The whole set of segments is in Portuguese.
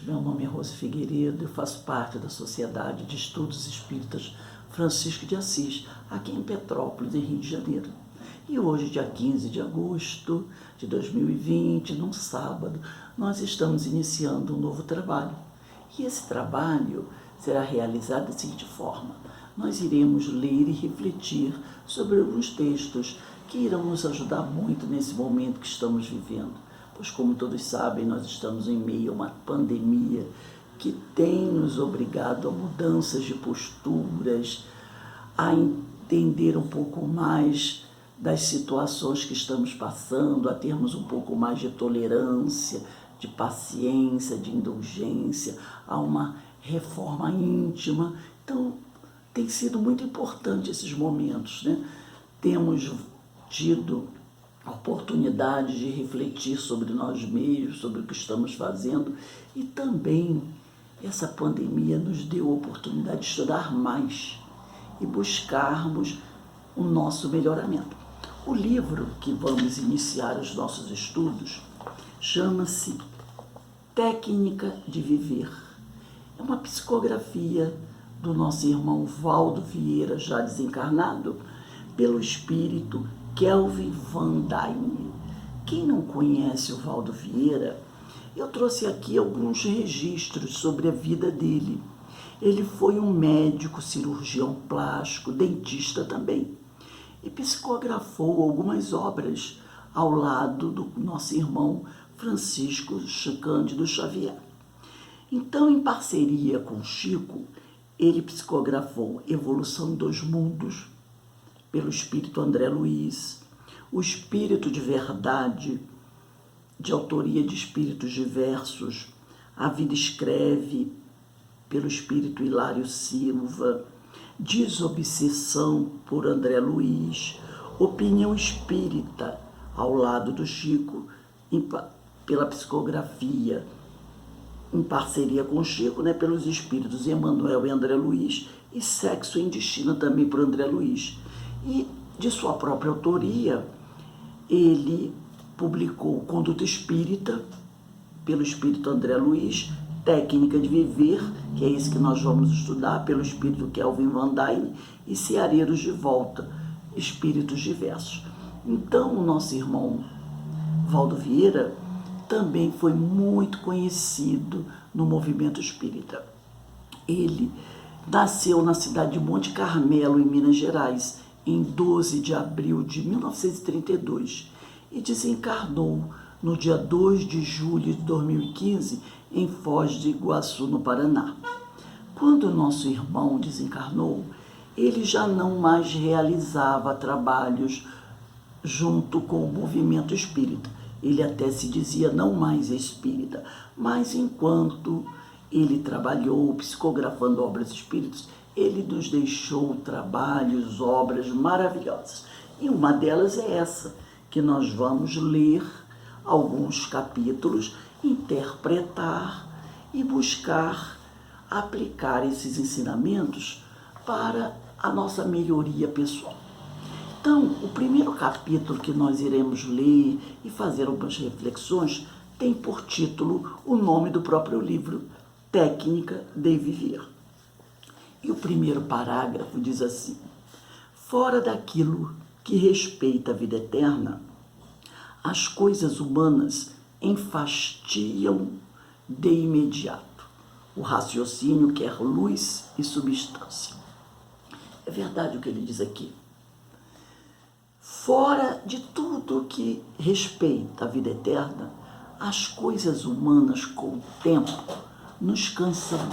Meu nome é Rose Figueiredo, eu faço parte da Sociedade de Estudos Espíritas Francisco de Assis, aqui em Petrópolis, em Rio de Janeiro. E hoje, dia 15 de agosto de 2020, num sábado, nós estamos iniciando um novo trabalho. E esse trabalho será realizado da seguinte forma: nós iremos ler e refletir sobre alguns textos que irão nos ajudar muito nesse momento que estamos vivendo. Pois, como todos sabem, nós estamos em meio a uma pandemia que tem nos obrigado a mudanças de posturas, a entender um pouco mais das situações que estamos passando, a termos um pouco mais de tolerância, de paciência, de indulgência, a uma reforma íntima. Então, tem sido muito importante esses momentos, né? Temos tido a oportunidade de refletir sobre nós mesmos, sobre o que estamos fazendo, e também essa pandemia nos deu a oportunidade de estudar mais e buscarmos o nosso melhoramento. O livro que vamos iniciar os nossos estudos chama-se Técnica de Viver. É uma psicografia do nosso irmão Valdo Vieira, já desencarnado, pelo espírito Kelvin Van Dyne. Quem não conhece o Valdo Vieira, eu trouxe aqui alguns registros sobre a vida dele. Ele foi um médico, cirurgião plástico, dentista também, e psicografou algumas obras ao lado do nosso irmão Francisco Cândido Xavier. Então, em parceria com Chico, ele psicografou Evolução dos Mundos, pelo espírito André Luiz, O Espírito de Verdade, de autoria de espíritos diversos, A Vida Escreve, pelo espírito Hilário Silva, Desobsessão, por André Luiz, Opinião Espírita, ao lado do Chico, pela psicografia, em parceria com o Chico, né, pelos espíritos Emmanuel e André Luiz, e Sexo em Destino, também por André Luiz. E, de sua própria autoria, ele publicou Conduta Espírita, pelo espírito André Luiz, Técnica de Viver, que é esse que nós vamos estudar, pelo espírito Kelvin Van Dyne, e Ceareiros de Volta, Espíritos Diversos. Então, o nosso irmão Valdo Vieira também foi muito conhecido no movimento espírita. Ele nasceu na cidade de Monte Carmelo, em Minas Gerais, em 12 de abril de 1932, e desencarnou no dia 2 de julho de 2015, em Foz do Iguaçu, no Paraná. Quando o nosso irmão desencarnou, ele já não mais realizava trabalhos junto com o movimento espírita. Ele até se dizia não mais espírita, mas enquanto ele trabalhou psicografando obras espíritas, ele nos deixou trabalhos, obras maravilhosas. E uma delas é essa, que nós vamos ler alguns capítulos, interpretar e buscar aplicar esses ensinamentos para a nossa melhoria pessoal. Então, o primeiro capítulo que nós iremos ler e fazer algumas reflexões tem por título o nome do próprio livro, Técnica de Viver. E o primeiro parágrafo diz assim: fora daquilo que respeita a vida eterna, as coisas humanas enfastiam de imediato. O raciocínio quer luz e substância. É verdade o que ele diz aqui. Fora de tudo que respeita a vida eterna, as coisas humanas, com o tempo, nos cansam,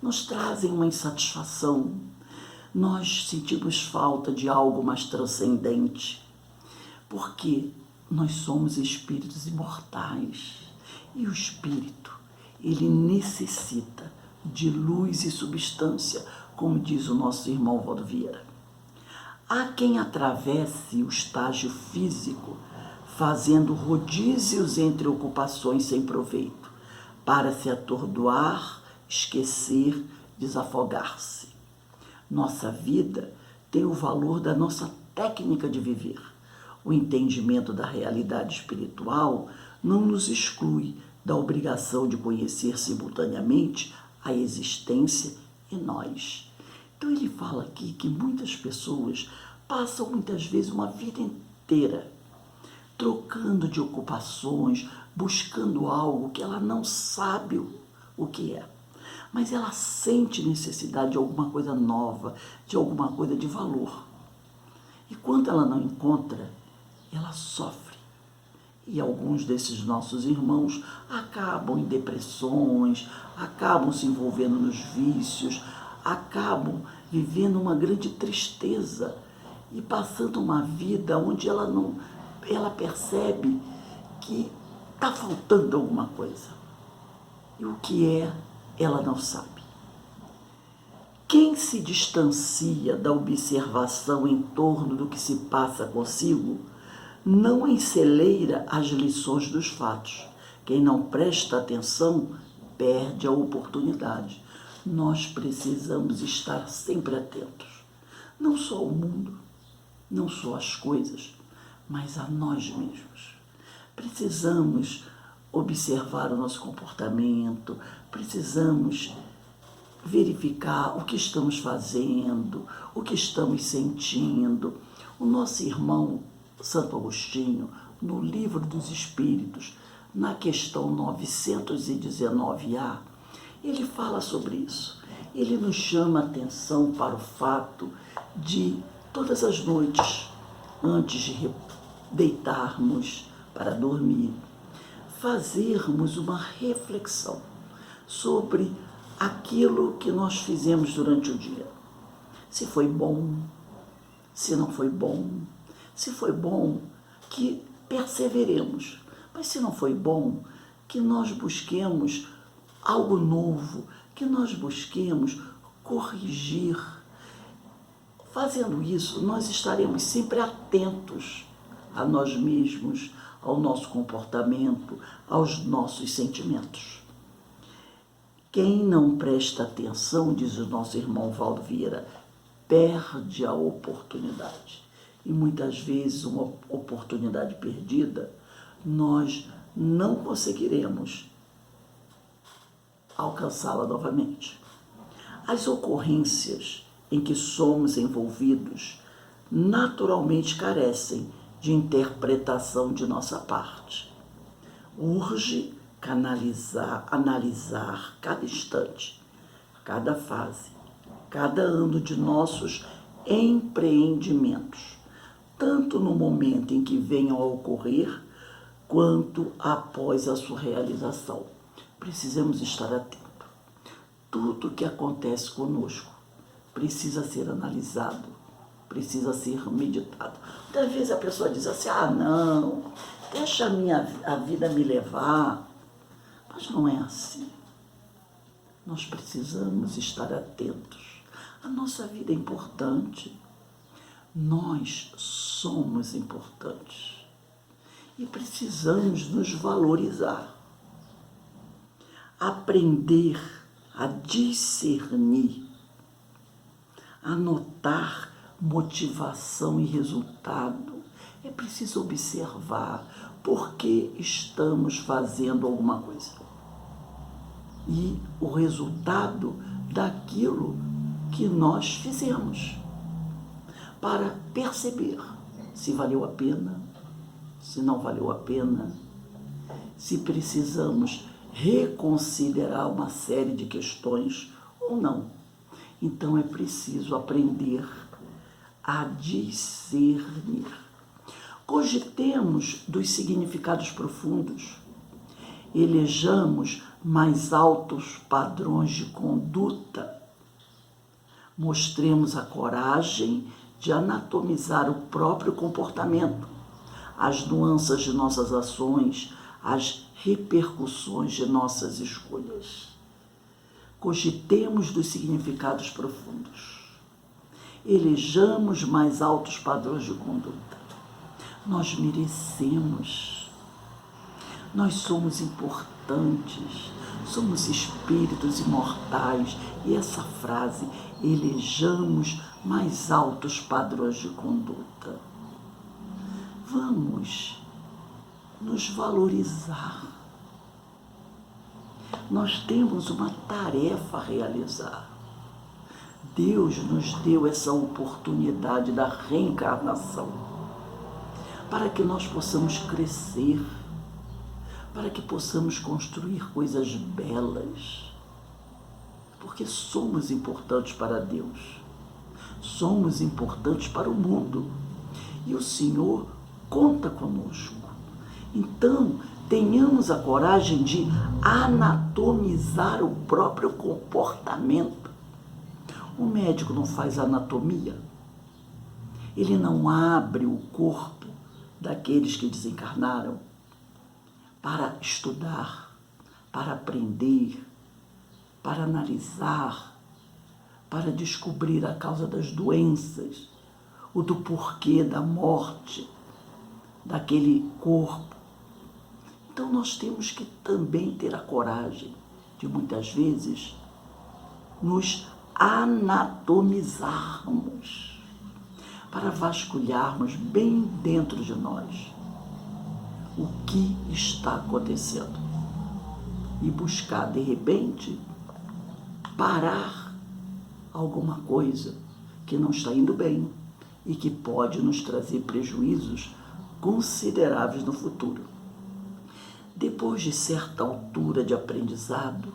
nos trazem uma insatisfação, nós sentimos falta de algo mais transcendente, porque nós somos espíritos imortais e o espírito, ele necessita de luz e substância, como diz o nosso irmão Valdo Vieira. Há quem atravesse o estágio físico fazendo rodízios entre ocupações sem proveito, para se atordoar, esquecer, desafogar-se. Nossa vida tem o valor da nossa técnica de viver. O entendimento da realidade espiritual não nos exclui da obrigação de conhecer simultaneamente a existência e nós. Então ele fala aqui que muitas pessoas passam muitas vezes uma vida inteira trocando de ocupações, buscando algo que ela não sabe o que é. Mas ela sente necessidade de alguma coisa nova, de alguma coisa de valor. E quando ela não encontra, ela sofre. E alguns desses nossos irmãos acabam em depressões, acabam se envolvendo nos vícios, acabam vivendo uma grande tristeza e passando uma vida onde ela percebe que está faltando alguma coisa. E o que é, ela não sabe. Quem se distancia da observação em torno do que se passa consigo, não enceleira as lições dos fatos. Quem não presta atenção perde a oportunidade. Nós precisamos estar sempre atentos. Não só ao mundo, não só às coisas, mas a nós mesmos. Precisamos observar o nosso comportamento, precisamos verificar o que estamos fazendo, o que estamos sentindo. O nosso irmão Santo Agostinho, no Livro dos Espíritos, na questão 919A, ele fala sobre isso. Ele nos chama a atenção para o fato de, todas as noites, antes de deitarmos para dormir, fazermos uma reflexão sobre aquilo que nós fizemos durante o dia. Se foi bom, se não foi bom. Se foi bom, que perseveremos. Mas se não foi bom, que nós busquemos algo novo, que nós busquemos corrigir. Fazendo isso, nós estaremos sempre atentos a nós mesmos, ao nosso comportamento, aos nossos sentimentos. Quem não presta atenção, diz o nosso irmão Valdo Vieira, perde a oportunidade. E muitas vezes uma oportunidade perdida, nós não conseguiremos alcançá-la novamente. As ocorrências em que somos envolvidos naturalmente carecem de interpretação de nossa parte. Urge analisar cada instante, cada fase, cada ano de nossos empreendimentos, tanto no momento em que venham a ocorrer, quanto após a sua realização. Precisamos estar atentos. Tudo que acontece conosco precisa ser analisado, precisa ser meditado. Muitas vezes a pessoa diz assim, não, deixa a vida me levar. Mas não é assim. Nós precisamos estar atentos. A nossa vida é importante. Nós somos importantes e precisamos nos valorizar, aprender a discernir, a notar motivação e resultado. É preciso observar por que estamos fazendo alguma coisa e o resultado daquilo que nós fizemos, para perceber se valeu a pena, se não valeu a pena, se precisamos reconsiderar uma série de questões ou não. Então é preciso aprender a discernir. Cogitemos dos significados profundos, elejamos mais altos padrões de conduta, mostremos a coragem de anatomizar o próprio comportamento, as nuances de nossas ações, as repercussões de nossas escolhas. Cogitemos dos significados profundos. Elejamos mais altos padrões de conduta. Nós merecemos. Nós somos importantes. Somos espíritos imortais. E essa frase, elejamos mais altos padrões de conduta. Vamos nos valorizar. nós temos uma tarefa a realizar. Deus nos deu essa oportunidade da reencarnação para que nós possamos crescer, para que possamos construir coisas belas, porque somos importantes para Deus, somos importantes para o mundo e o Senhor conta conosco. Então, tenhamos a coragem de anatomizar o próprio comportamento. O médico não faz anatomia, ele não abre o corpo daqueles que desencarnaram para estudar, para aprender, para analisar, para descobrir a causa das doenças, o do porquê da morte daquele corpo. Então nós temos que também ter a coragem de muitas vezes nos anatomizarmos, para vasculharmos bem dentro de nós o que está acontecendo e buscar, de repente, parar alguma coisa que não está indo bem e que pode nos trazer prejuízos consideráveis no futuro. Depois de certa altura de aprendizado,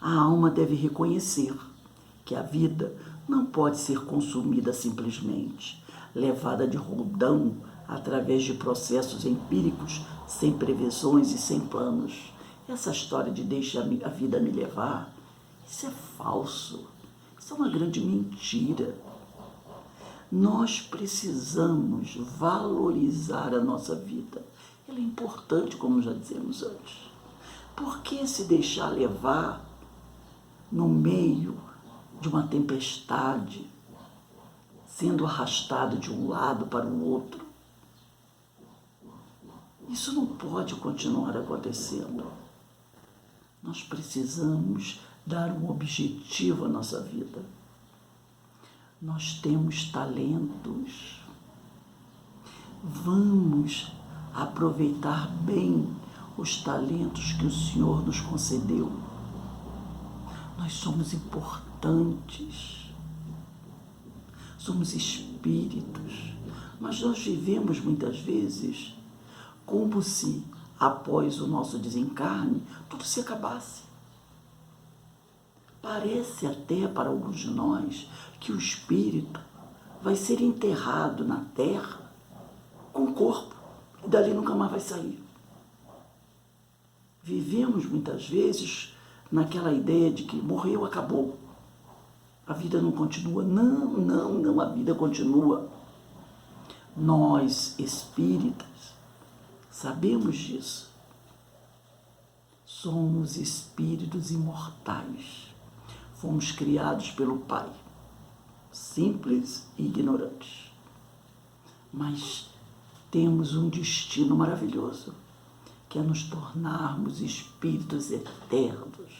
a alma deve reconhecer que a vida não pode ser consumida simplesmente, levada de roldão através de processos empíricos, sem previsões e sem planos. Essa história de deixa a vida me levar, isso é falso, isso é uma grande mentira. Nós precisamos valorizar a nossa vida. Ela é importante, como já dizemos antes. Por que se deixar levar no meio de uma tempestade, sendo arrastado de um lado para o outro? Isso não pode continuar acontecendo. Nós precisamos dar um objetivo à nossa vida. Nós temos talentos. Vamos aproveitar bem os talentos que o Senhor nos concedeu. Nós somos importantes, somos espíritos, mas nós vivemos muitas vezes como se, após o nosso desencarne, tudo se acabasse. Parece até para alguns de nós que o espírito vai ser enterrado na terra com o corpo e dali nunca mais vai sair. Vivemos muitas vezes naquela ideia de que morreu, acabou. A vida não continua. Não, a vida continua. Nós, espíritas, sabemos disso. Somos espíritos imortais. Fomos criados pelo Pai, simples e ignorantes. Mas temos um destino maravilhoso, que é nos tornarmos espíritos eternos.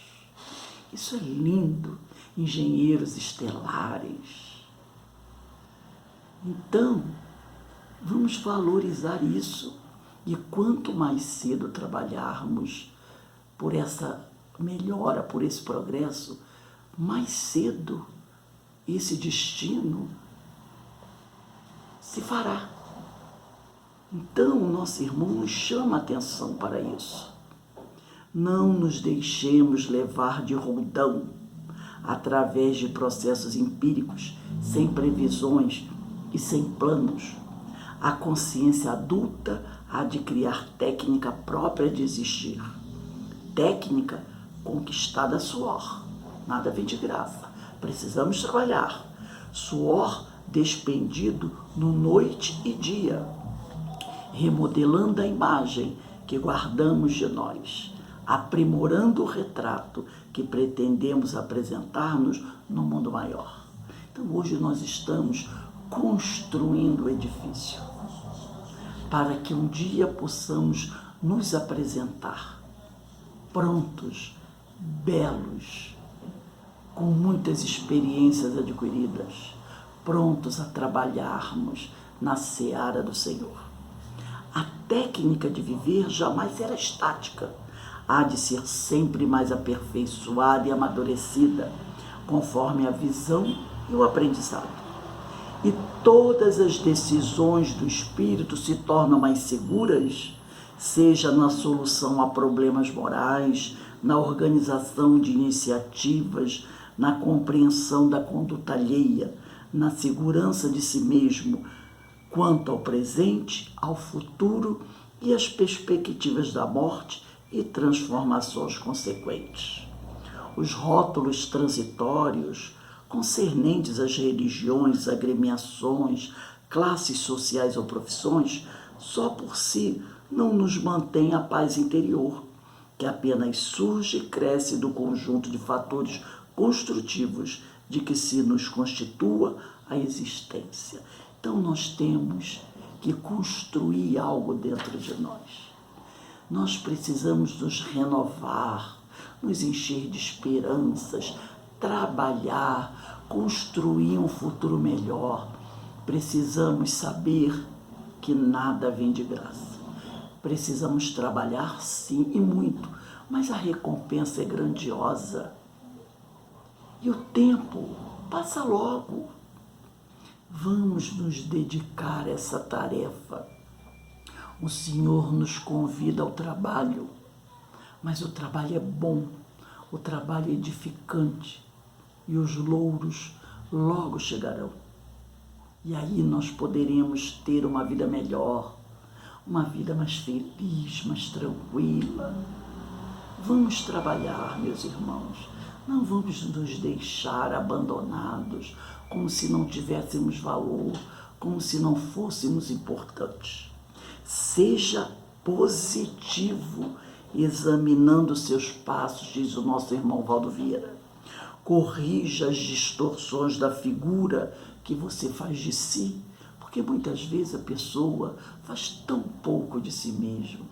Isso é lindo, engenheiros estelares. Então, vamos valorizar isso. E quanto mais cedo trabalharmos por essa melhora, por esse progresso, mais cedo esse destino se fará. Então, o nosso irmão nos chama a atenção para isso. Não nos deixemos levar de roldão através de processos empíricos, sem previsões e sem planos. A consciência adulta há de criar técnica própria de existir. Técnica conquistada a suor. Nada vem de graça. Precisamos trabalhar. Suor despendido no noite e dia, remodelando a imagem que guardamos de nós, aprimorando o retrato que pretendemos apresentar-nos no mundo maior. Então hoje nós estamos construindo o edifício para que um dia possamos nos apresentar prontos, belos, com muitas experiências adquiridas, prontos a trabalharmos na seara do Senhor. A técnica de viver jamais será estática. há de ser sempre mais aperfeiçoada e amadurecida, conforme a visão e o aprendizado. E todas as decisões do espírito se tornam mais seguras, seja na solução a problemas morais, na organização de iniciativas, na compreensão da conduta alheia, na segurança de si mesmo, quanto ao presente, ao futuro e às perspectivas da morte e transformações consequentes. Os rótulos transitórios concernentes às religiões, agremiações, classes sociais ou profissões, só por si não nos mantém a paz interior, que apenas surge e cresce do conjunto de fatores construtivos de que se nos constitua a existência. Então nós temos que construir algo dentro de nós. Nós precisamos nos renovar, nos encher de esperanças, trabalhar, construir um futuro melhor. Precisamos saber que nada vem de graça. Precisamos trabalhar sim e muito, mas a recompensa é grandiosa. E o tempo passa logo. Vamos nos dedicar a essa tarefa. O Senhor nos convida ao trabalho, mas o trabalho é bom, o trabalho é edificante e os louros logo chegarão. E aí nós poderemos ter uma vida melhor, uma vida mais feliz, mais tranquila. Vamos trabalhar, meus irmãos. Não vamos nos deixar abandonados, como se não tivéssemos valor, como se não fôssemos importantes. Seja positivo, examinando seus passos, diz o nosso irmão Valdo Vieira. Corrija as distorções da figura que você faz de si, porque muitas vezes a pessoa faz tão pouco de si mesmo.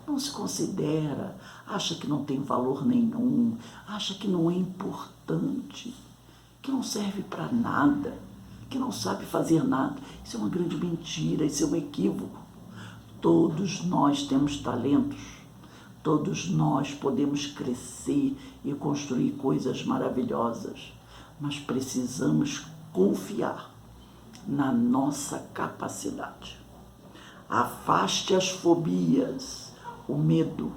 Não se considera, acha que não tem valor nenhum, acha que não é importante, que não serve para nada, que não sabe fazer nada. Isso é uma grande mentira, isso é um equívoco. Todos nós temos talentos, todos nós podemos crescer e construir coisas maravilhosas, mas precisamos confiar na nossa capacidade. Afaste as fobias. O medo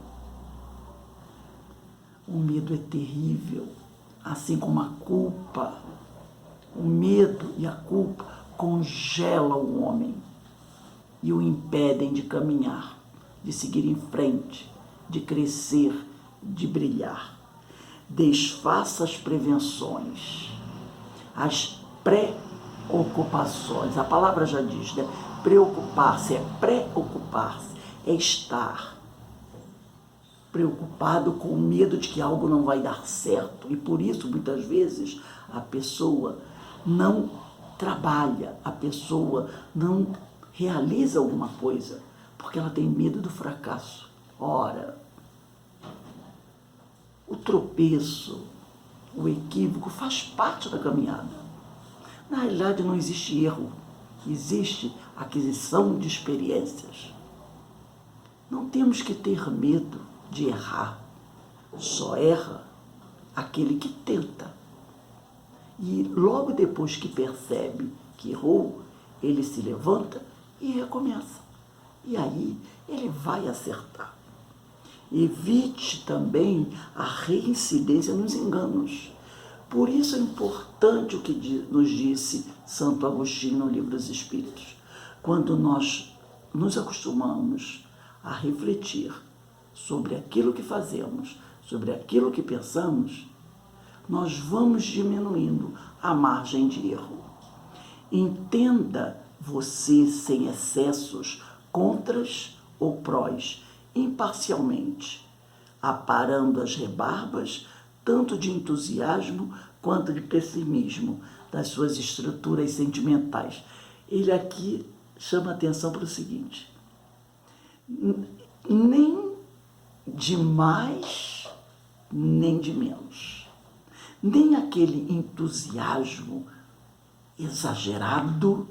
é terrível, assim como a culpa. O medo e a culpa congelam o homem e o impedem de caminhar, de seguir em frente, de crescer, de brilhar. Desfaça as prevenções, as preocupações. A palavra já diz, né? Preocupar-se é preocupar-se, é estar preocupado com o medo de que algo não vai dar certo. E por isso, muitas vezes, a pessoa não trabalha, a pessoa não realiza alguma coisa, porque ela tem medo do fracasso. Ora, o tropeço, o equívoco faz parte da caminhada. Na realidade, não existe erro, existe aquisição de experiências. Não temos que ter medo de errar. Só erra aquele que tenta. E logo depois que percebe que errou, ele se levanta e recomeça. E aí ele vai acertar. Evite também a reincidência nos enganos. Por isso é importante o que nos disse Santo Agostinho no Livro dos Espíritos. Quando nós nos acostumamos a refletir sobre aquilo que fazemos, sobre aquilo que pensamos, nós vamos diminuindo a margem de erro. Entenda você sem excessos, contras ou prós, imparcialmente, aparando as rebarbas, tanto de entusiasmo quanto de pessimismo, das suas estruturas sentimentais. Ele aqui chama atenção para o seguinte: nem de mais, nem de menos. Nem aquele entusiasmo exagerado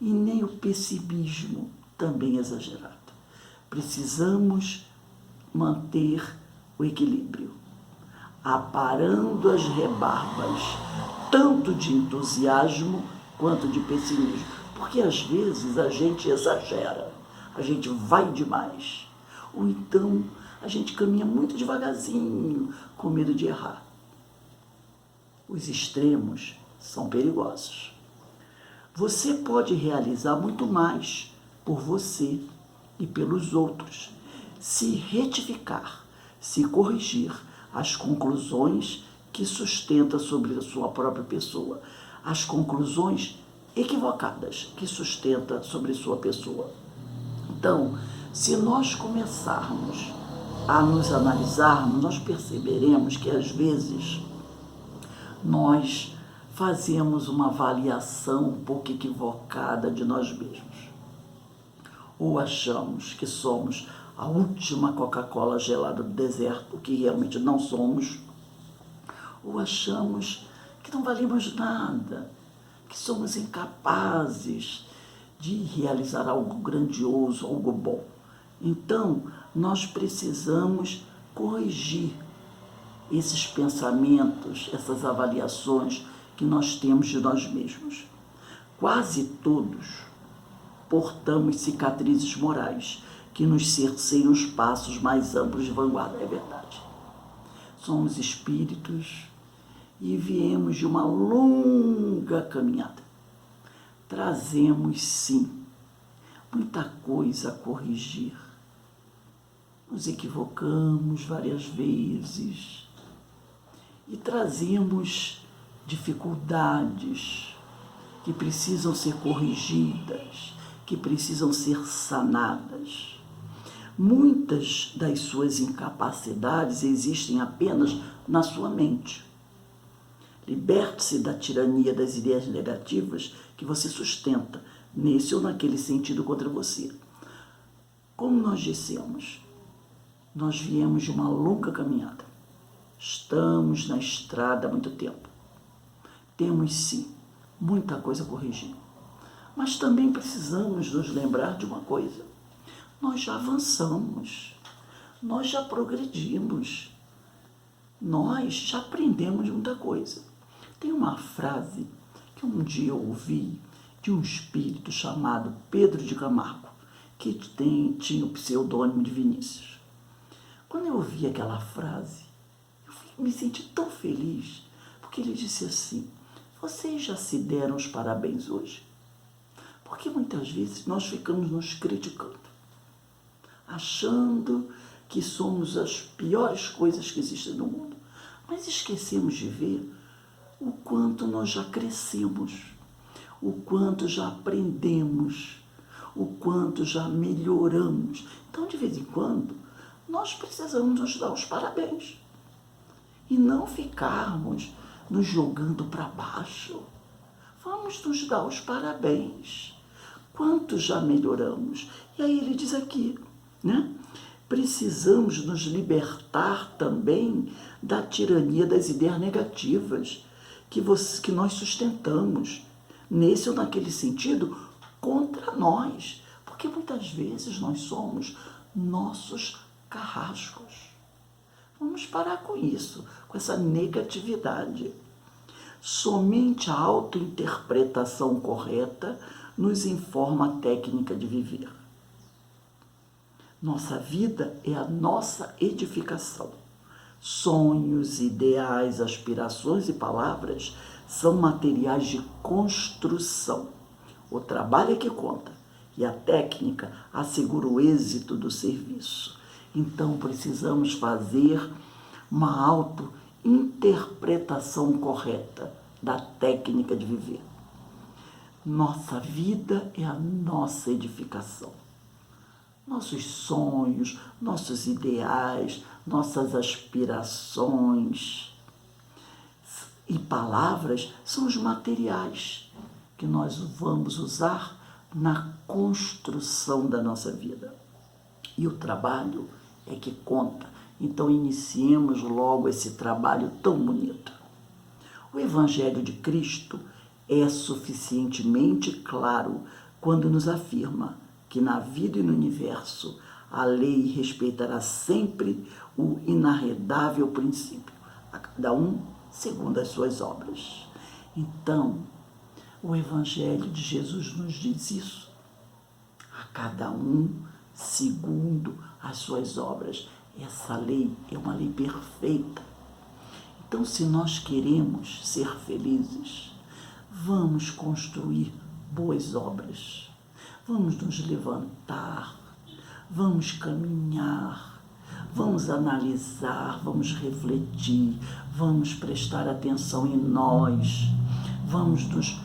e nem o pessimismo também exagerado. Precisamos manter o equilíbrio, aparando as rebarbas, tanto de entusiasmo quanto de pessimismo, porque às vezes a gente exagera, a gente vai demais, ou então a gente caminha muito devagarzinho, com medo de errar. Os extremos são perigosos. Você pode realizar muito mais por você e pelos outros, se retificar, se corrigir as conclusões que sustenta sobre a sua própria pessoa, as conclusões equivocadas que sustenta sobre sua pessoa. Então, se nós começarmos a nos analisarmos, nós perceberemos que às vezes nós fazemos uma avaliação um pouco equivocada de nós mesmos. Ou achamos que somos a última Coca-Cola gelada do deserto, o que realmente não somos. Ou achamos que não valemos nada, que somos incapazes de realizar algo grandioso, algo bom. Então, nós precisamos corrigir esses pensamentos, essas avaliações que nós temos de nós mesmos. Quase todos portamos cicatrizes morais que nos cerceiam os passos mais amplos de vanguarda, é verdade. Somos espíritos e viemos de uma longa caminhada. Trazemos, sim, muita coisa a corrigir. Nos equivocamos várias vezes e trazemos dificuldades que precisam ser corrigidas, que precisam ser sanadas. Muitas das suas incapacidades existem apenas na sua mente. Liberte-se da tirania das ideias negativas que você sustenta, nesse ou naquele sentido, contra você. Como nós dissemos, nós viemos de uma longa caminhada. Estamos na estrada há muito tempo. Temos, sim, muita coisa a corrigir. Mas também precisamos nos lembrar de uma coisa. Nós já avançamos, nós já progredimos, nós já aprendemos muita coisa. Tem uma frase que um dia eu ouvi de um espírito chamado Pedro de Camargo, que tinha o pseudônimo de Vinícius. Quando eu ouvi aquela frase, eu me senti tão feliz, porque ele disse assim: vocês já se deram os parabéns hoje? Porque muitas vezes nós ficamos nos criticando, achando que somos as piores coisas que existem no mundo, mas esquecemos de ver o quanto nós já crescemos, o quanto já aprendemos, o quanto já melhoramos. Então, de vez em quando, nós precisamos nos dar os parabéns e não ficarmos nos jogando para baixo. Vamos nos dar os parabéns. Quanto já melhoramos? E aí ele diz aqui, né? Precisamos nos libertar também da tirania das ideias negativas que nós sustentamos, nesse ou naquele sentido, contra nós. Porque muitas vezes nós somos nossos carrascos. Vamos parar com isso, com essa negatividade. Somente a autointerpretação correta nos informa a técnica de viver. Nossa vida é a nossa edificação. Sonhos, ideais, aspirações e palavras são materiais de construção. O trabalho é que conta e a técnica assegura o êxito do serviço. Então precisamos fazer uma autointerpretação correta da técnica de viver. Nossa vida é a nossa edificação. Nossos sonhos, nossos ideais, nossas aspirações e palavras são os materiais que nós vamos usar na construção da nossa vida. E o trabalho é que conta. Então iniciemos logo esse trabalho tão bonito. O Evangelho de Cristo é suficientemente claro quando nos afirma que na vida e no universo A lei respeitará sempre o inarredável princípio, a cada um segundo as suas obras. Então, o Evangelho de Jesus nos diz isso. A cada um segundo as suas obras. Essa lei é uma lei perfeita. Então, se nós queremos ser felizes, vamos construir boas obras. Vamos nos levantar, vamos caminhar, vamos analisar, vamos refletir, vamos prestar atenção em nós, vamos nos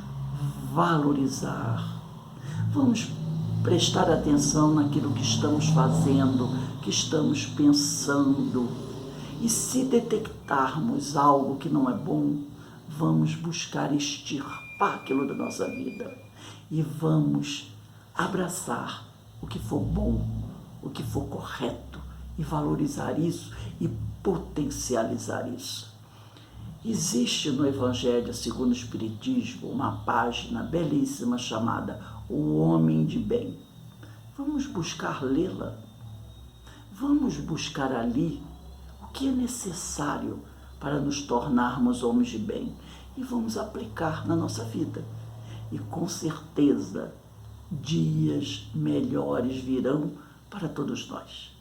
valorizar, vamos prestar atenção naquilo que estamos fazendo, que estamos pensando. E se detectarmos algo que não é bom, vamos buscar extirpar aquilo da nossa vida e vamos abraçar o que for bom, o que for correto e valorizar isso e potencializar isso. Existe no Evangelho segundo o Espiritismo uma página belíssima chamada O Homem de Bem. Vamos buscar lê-la. Vamos buscar ali o que é necessário para nos tornarmos homens de bem e vamos aplicar na nossa vida. E com certeza dias melhores virão para todos nós.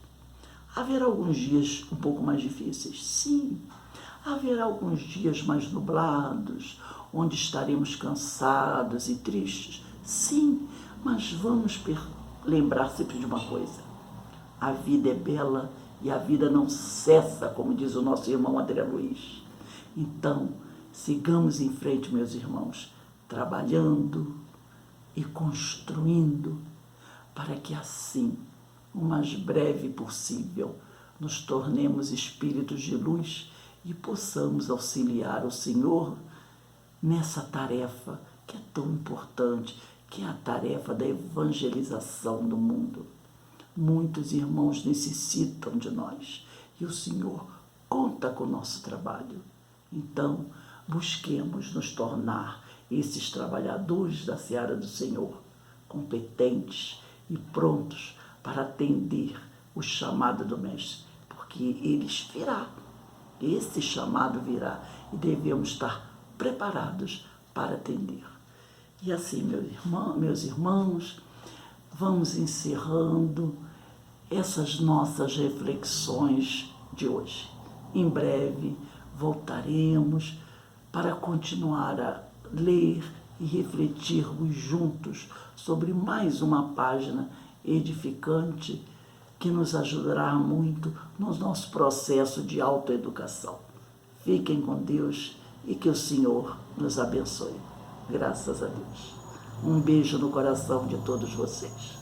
Haverá alguns dias um pouco mais difíceis? Sim. Haverá alguns dias mais nublados, onde estaremos cansados e tristes? Sim, mas vamos lembrar sempre de uma coisa. A vida é bela e a vida não cessa, como diz o nosso irmão André Luiz. Então, sigamos em frente, meus irmãos, trabalhando e construindo para que assim, o mais breve possível, nos tornemos espíritos de luz e possamos auxiliar o Senhor nessa tarefa que é tão importante, que é a tarefa da evangelização do mundo. Muitos irmãos necessitam de nós e o Senhor conta com o nosso trabalho. Então, busquemos nos tornar esses trabalhadores da seara do Senhor, competentes e prontos para atender o chamado do Mestre, porque eles virá. Esse chamado virá e devemos estar preparados para atender. E assim, meus irmãos, vamos encerrando essas nossas reflexões de hoje. Em breve voltaremos para continuar a ler e refletirmos juntos sobre mais uma página edificante que nos ajudará muito no nosso processo de autoeducação. Fiquem com Deus e que o Senhor nos abençoe. Graças a Deus. Um beijo no coração de todos vocês.